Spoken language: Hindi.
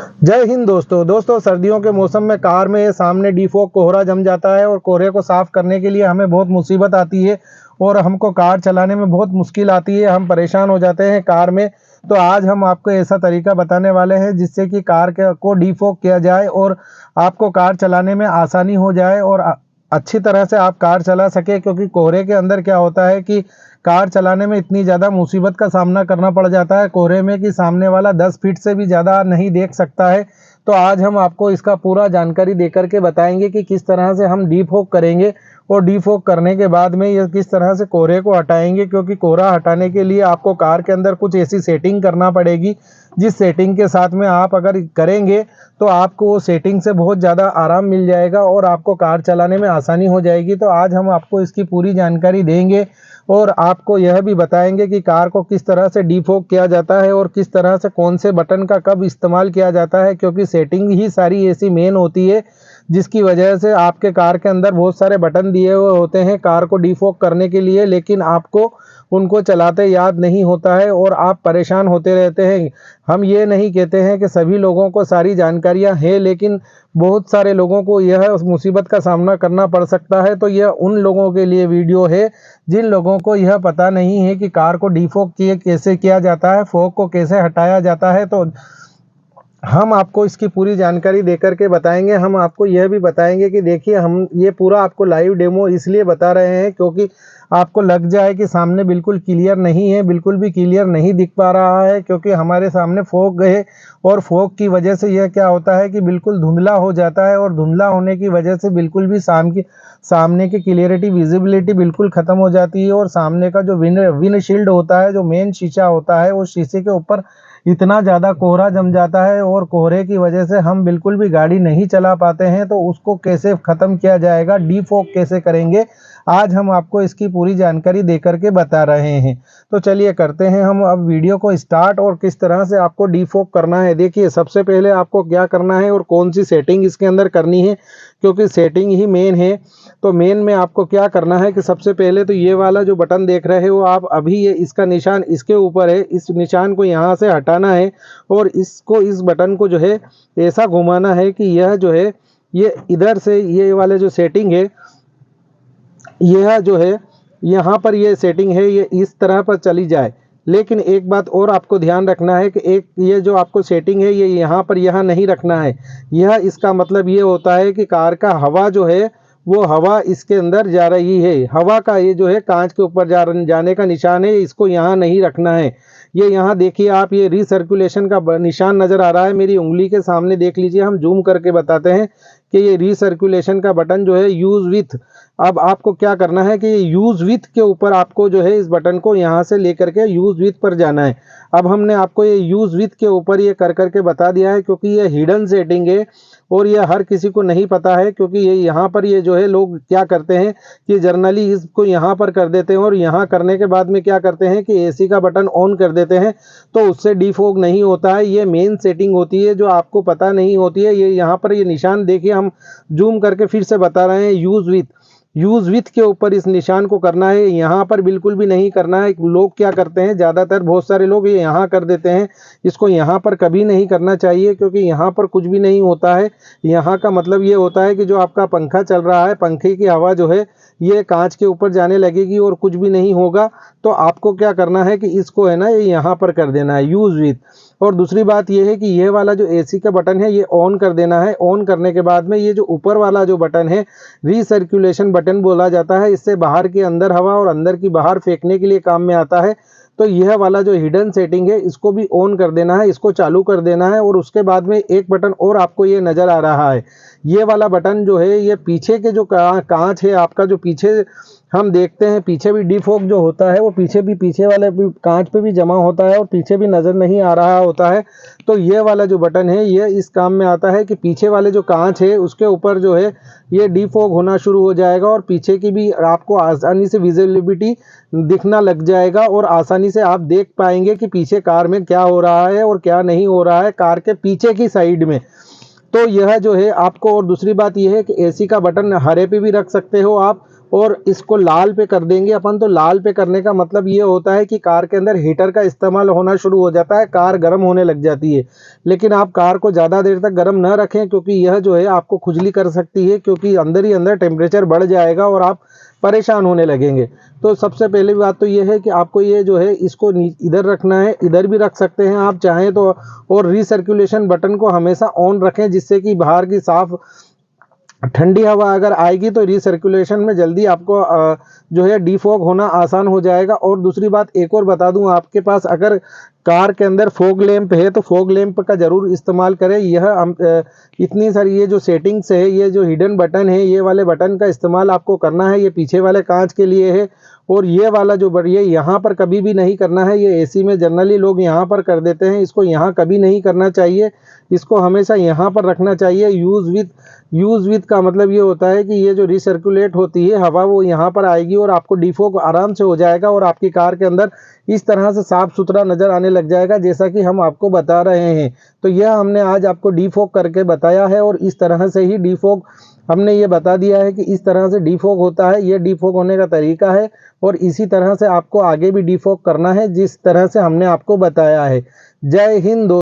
जय हिंद दोस्तों सर्दियों के मौसम में कार में सामने डीफॉग कोहरा जम जाता है और कोहरे को साफ करने के लिए हमें बहुत मुसीबत आती है और हमको कार चलाने में बहुत मुश्किल आती है। हम परेशान हो जाते हैं कार में। तो आज हम आपको ऐसा तरीका बताने वाले हैं जिससे कि कार को डीफॉग किया जाए और आपको कार चलाने में आसानी हो जाए और अच्छी तरह से आप कार चला सके। क्योंकि कोहरे के अंदर क्या होता है कि कार चलाने में इतनी ज़्यादा मुसीबत का सामना करना पड़ जाता है कोहरे में कि सामने वाला 10 फीट से भी ज़्यादा नहीं देख सकता है। तो आज हम आपको इसका पूरा जानकारी देकर के बताएंगे कि किस तरह से हम डीफॉग करेंगे और डीफॉग करने के बाद में ये किस तरह से कोहरे को हटाएंगे। क्योंकि कोहरा हटाने के लिए आपको कार के अंदर कुछ ऐसी सेटिंग करना पड़ेगी जिस सेटिंग के साथ में आप अगर करेंगे तो आपको वो सेटिंग से बहुत ज़्यादा आराम मिल जाएगा और आपको कार चलाने में आसानी हो जाएगी। तो आज हम आपको इसकी पूरी जानकारी देंगे और आपको यह भी बताएंगे कि कार को किस तरह से डीफॉग किया जाता है और किस तरह से कौन से बटन का कब इस्तेमाल किया जाता है। क्योंकि सेटिंग ही सारी ऐसी मेन होती है जिसकी वजह से आपके कार के अंदर बहुत सारे बटन दिए हुए होते हैं कार को डीफॉग करने के लिए, लेकिन आपको उनको चलाते याद नहीं होता है और आप परेशान होते रहते हैं। हम ये नहीं कहते हैं कि सभी लोगों को सारी जानकारियां हैं, लेकिन बहुत सारे लोगों को यह मुसीबत का सामना करना पड़ सकता है। तो यह उन लोगों के लिए वीडियो है जिन लोगों को यह पता नहीं है कि कार को डीफॉग कैसे किया जाता है, फॉग को कैसे हटाया जाता है। तो हम आपको इसकी पूरी जानकारी देकर के बताएंगे। हम आपको यह भी बताएंगे कि देखिए हम ये पूरा आपको लाइव डेमो इसलिए बता रहे हैं क्योंकि आपको लग जाए कि सामने बिल्कुल क्लियर नहीं है, बिल्कुल भी क्लियर नहीं दिख पा रहा है। क्योंकि हमारे सामने फॉग है और फॉग की वजह से यह क्या होता है कि बिल्कुल धुंधला हो जाता है और धुंधला होने की वजह से बिल्कुल भी सामने की क्लियरिटी विजिबिलिटी बिल्कुल ख़त्म हो जाती है और सामने का जो विंडशील्ड होता है, जो मेन शीशा होता है, उस शीशे के ऊपर इतना ज़्यादा कोहरा जम जाता है और कोहरे की वजह से हम बिल्कुल भी गाड़ी नहीं चला पाते हैं। तो उसको कैसे ख़त्म किया जाएगा, डीफॉग कैसे करेंगे, आज हम आपको इसकी पूरी जानकारी देकर के बता रहे हैं। तो चलिए करते हैं हम अब वीडियो को स्टार्ट और किस तरह से आपको डीफॉग करना है। देखिए सबसे पहले आपको क्या करना है और कौन सी सेटिंग इसके अंदर करनी है, क्योंकि सेटिंग ही मेन है। तो मेन में आपको क्या करना है कि सबसे पहले तो ये वाला जो बटन देख रहे हो आप अभी, ये इसका निशान इसके ऊपर है, इस निशान को यहाँ से हटाना है और इस बटन को जो है ऐसा घुमाना है कि यह जो है ये इधर से ये वाले जो सेटिंग है, यह जो है यहाँ पर ये सेटिंग है ये इस तरह पर चली जाए। लेकिन एक बात और आपको ध्यान रखना है कि एक ये जो आपको सेटिंग है ये यहाँ पर यहाँ नहीं रखना है। यह इसका मतलब ये होता है कि कार का हवा जो है वो हवा इसके अंदर जा रही है। हवा का ये जो है कांच के ऊपर जाने का निशान है, इसको यहाँ नहीं रखना है। ये यहाँ देखिए आप, ये रीसर्कुलेशन का निशान नज़र आ रहा है मेरी उंगली के सामने, देख लीजिए। हम जूम करके बताते हैं कि ये रीसर्कुलेशन का बटन जो है यूज़ विथ, अब आपको क्या करना है कि ये यूज़ विथ के ऊपर आपको जो है इस बटन को यहाँ से लेकर के यूज़ विथ पर जाना है। अब हमने आपको ये यूज़ विथ के ऊपर ये कर करके बता दिया है क्योंकि ये हिडन सेटिंग है और ये हर किसी को नहीं पता है। क्योंकि ये यहाँ पर ये जो है लोग क्या करते हैं कि जर्नली इसको यहाँ पर कर देते हैं और यहाँ करने के बाद में क्या करते हैं कि एसी का बटन ऑन कर देते हैं, तो उससे डीफॉग नहीं होता है। ये मेन सेटिंग होती है जो आपको पता नहीं होती है। ये यहाँ पर ये निशान देखिए, हम जूम करके फिर से बता रहे हैं, यूज़ विथ के ऊपर इस निशान को करना है, यहाँ पर बिल्कुल भी नहीं करना है। लोग क्या करते हैं, ज़्यादातर बहुत सारे लोग ये यहाँ कर देते हैं, इसको यहाँ पर कभी नहीं करना चाहिए क्योंकि यहाँ पर कुछ भी नहीं होता है। यहाँ का मतलब ये होता है कि जो आपका पंखा चल रहा है, पंखे की हवा जो है ये कांच के ऊपर जाने लगेगी और कुछ भी नहीं होगा। तो आपको क्या करना है कि इसको है ना ये यहाँ पर कर देना है यूज़ विथ। और दूसरी बात ये है कि ये वाला जो एसी का बटन है ये ऑन कर देना है। ऑन करने के बाद में ये जो ऊपर वाला जो बटन है रीसर्कुलेशन बटन बोला जाता है, इससे बाहर की अंदर हवा और अंदर की बाहर फेंकने के लिए काम में आता है। तो यह वाला जो हिडन सेटिंग है इसको भी ऑन कर देना है, इसको चालू कर देना है। और उसके बाद में एक बटन और आपको ये नज़र आ रहा है, ये वाला बटन जो है ये पीछे के जो कांच है आपका, जो पीछे हम देखते हैं पीछे भी डीफॉग जो होता है वो पीछे वाले भी कांच पे भी जमा होता है और पीछे भी नज़र नहीं आ रहा होता है। तो ये वाला जो बटन है ये इस काम में आता है कि पीछे वाले जो कांच है उसके ऊपर जो है ये डीफॉग होना शुरू हो जाएगा और पीछे की भी आपको आसानी से विजिबिलिटी दिखना लग जाएगा और आसानी से आप देख पाएंगे कि पीछे कार में क्या हो रहा है और क्या नहीं हो रहा है कार के पीछे की साइड में। तो यह जो है आपको, और दूसरी बात यह है कि एसी का बटन हरे पे भी रख सकते हो आप और इसको लाल पे कर देंगे अपन। तो लाल पे करने का मतलब ये होता है कि कार के अंदर हीटर का इस्तेमाल होना शुरू हो जाता है, कार गर्म होने लग जाती है। लेकिन आप कार को ज़्यादा देर तक गर्म न रखें, क्योंकि यह जो है आपको खुजली कर सकती है, क्योंकि अंदर ही अंदर टेम्परेचर बढ़ जाएगा और आप परेशान होने लगेंगे। तो सबसे पहली बात तो ये है कि आपको ये जो है इसको इधर रखना है, इधर भी रख सकते हैं आप चाहें तो। और रीसर्कुलेशन बटन को हमेशा ऑन रखें, जिससे कि बाहर की साफ ठंडी हवा अगर आएगी तो रीसर्कुलेशन में जल्दी आपको जो है डीफॉग होना आसान हो जाएगा। और दूसरी बात एक और बता दूं, आपके पास अगर कार के अंदर फॉग लैंप है तो फॉग लैंप का ज़रूर इस्तेमाल करें। यह इतनी सारी ये जो सेटिंग्स है, ये जो हिडन बटन है, ये वाले बटन का इस्तेमाल आपको करना है। ये पीछे वाले कांच के लिए है, और ये वाला जो ये यहाँ पर कभी भी नहीं करना है। ये एसी में जनरली लोग यहाँ पर कर देते हैं, इसको यहाँ कभी नहीं करना चाहिए। इसको हमेशा यहाँ पर रखना चाहिए। यूज़ विथ का मतलब ये होता है कि ये जो रिसर्कुलेट होती है हवा, वो यहाँ पर आएगी और आपको डीफॉग आराम से हो जाएगा और आपकी कार के अंदर इस तरह से साफ सुथरा नज़र आने लग जाएगा, जैसा कि हम आपको बता रहे हैं। तो यह हमने आज आपको डीफॉग करके बताया है, और इस तरह से ही डीफॉग हमने ये बता दिया है कि इस तरह से डीफॉग होता है। ये डीफॉग होने का तरीका है, और इसी तरह से आपको आगे भी डीफॉग करना है जिस तरह से हमने आपको बताया है। जय हिंद।